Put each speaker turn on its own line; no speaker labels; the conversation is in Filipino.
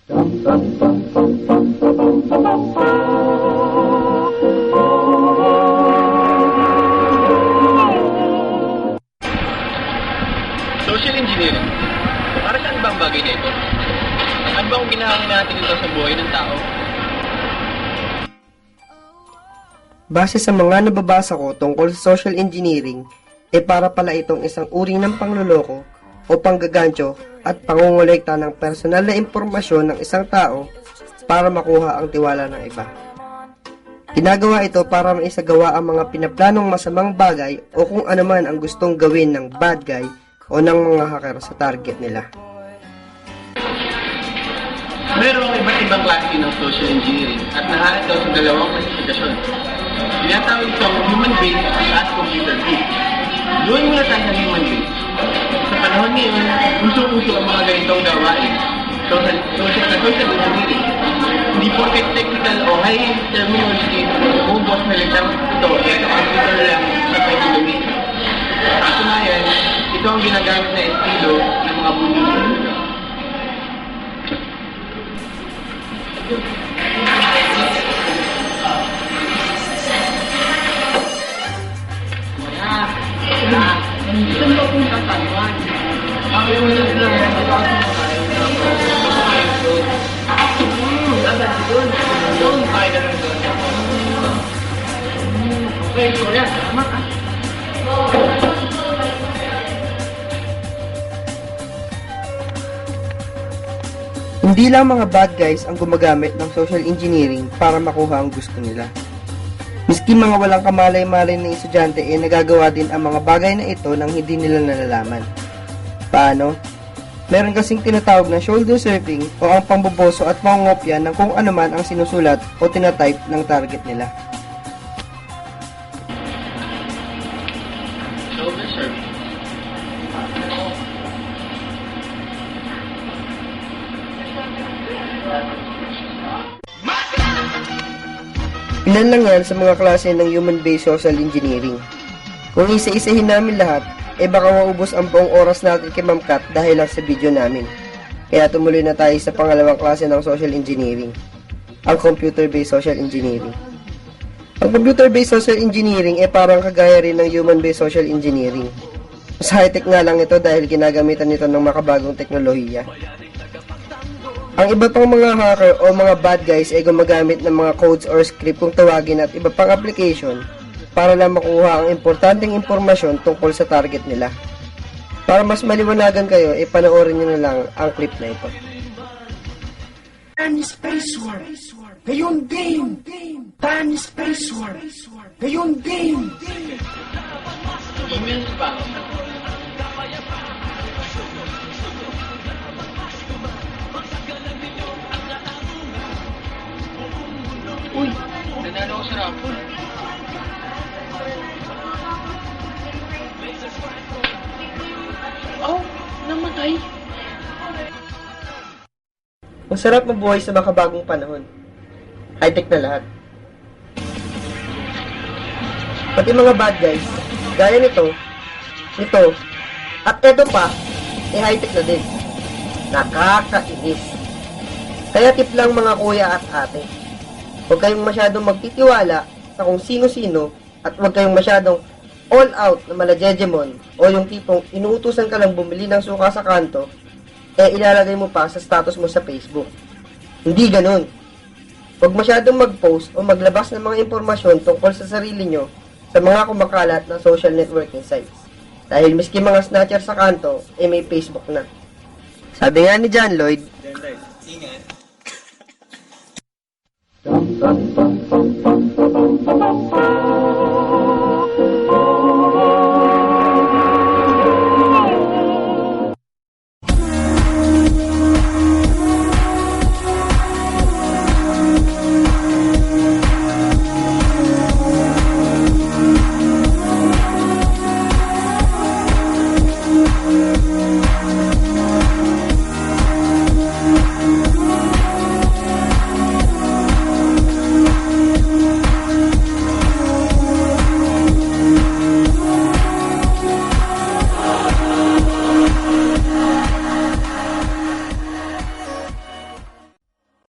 Social engineering. Para saan ba ang bagay na ito? Ano ba kung ginahangin natin ito sa buhay ng tao?
Base sa mga nababasa ko tungkol sa social engineering, para pala itong isang uri ng pangloloko o panggagancho at pangungulekta ng personal na impormasyon ng isang tao para makuha ang tiwala ng iba. Ginagawa ito para maisagawa ang mga pinaplanong masamang bagay o kung ano man ang gustong gawin ng bad guy o ng mga hacker sa target nila.
Mayroong iba't ibang klase ng social engineering at nahalat daw sa dalawang klasifikasyon. Tinatawag itong human-based at computer-based. Doon muna tayo sa human-based. Sa panahon ngayon, uso-uso ang mga ganitong gawain. Social engineering. Hindi porket technical o high terminology umubos na litang ito computer lang sa pwede gamitin. Katunayan, ito ang ginagamit na estilo ng mga bully.
Saan ba punta Taiwan? Ang iwanan lang, ito kasi tayo na agad doon. Doon tayo na rin doon. Okay, Korea, salamat ah.
Hindi lang mga bad guys ang gumagamit ng social engineering para makuha ang gusto nila. Miski mga walang kamalay-malay na estudyante nagagawa din ang mga bagay na ito nang hindi nila nalalaman. Paano? Meron kasing tinatawag na shoulder surfing o ang pamboboso at pangungopya ng kung ano man ang sinusulat o tinatype ng target nila.
Shoulder surfing.
Ilan lang yan sa mga klase ng human-based social engineering. Kung isa-isahin namin lahat, baka maubos ang buong oras natin kay Ma'am Kat dahil lang sa video namin. Kaya tumuloy na tayo sa pangalawang klase ng social engineering, ang computer-based social engineering. Ang computer-based social engineering parang kagaya rin ng human-based social engineering. Mas high-tech nga lang ito dahil ginagamitan nito ng makabagong teknolohiya. Ang iba pang mga hacker o mga bad guys gumagamit ng mga codes or script kung tawagin at iba pang application para lang makuha ang importanteng impormasyon tungkol sa target nila. Para mas maliwanagan kayo, panoorin nyo na lang ang clip na ito.
Time is space war. Ngayon game. Time is space war. Ngayon game.
Email spam. Uy, nanalo ko sa raffle. Oh, namatay.
Masarap mabuhay sa makabagong panahon. High-tech na lahat. Pati mga bad guys, gaya nito, at eto pa, high-tech na din. Nakakainis. Kaya tip lang mga kuya at ate, huwag kayong masyadong magtitiwala sa kung sino-sino at huwag kayong masyadong all out na malajegemon o yung tipong inuutusan ka lang bumili ng suka sa kanto, ilalagay mo pa sa status mo sa Facebook. Hindi ganun. Huwag masyadong mag-post o maglabas ng mga impormasyon tungkol sa sarili nyo sa mga kumakalat ng social networking sites. Dahil miski mga snatcher sa kanto, may Facebook na. Sabi nga ni John Lloyd,
Ingat.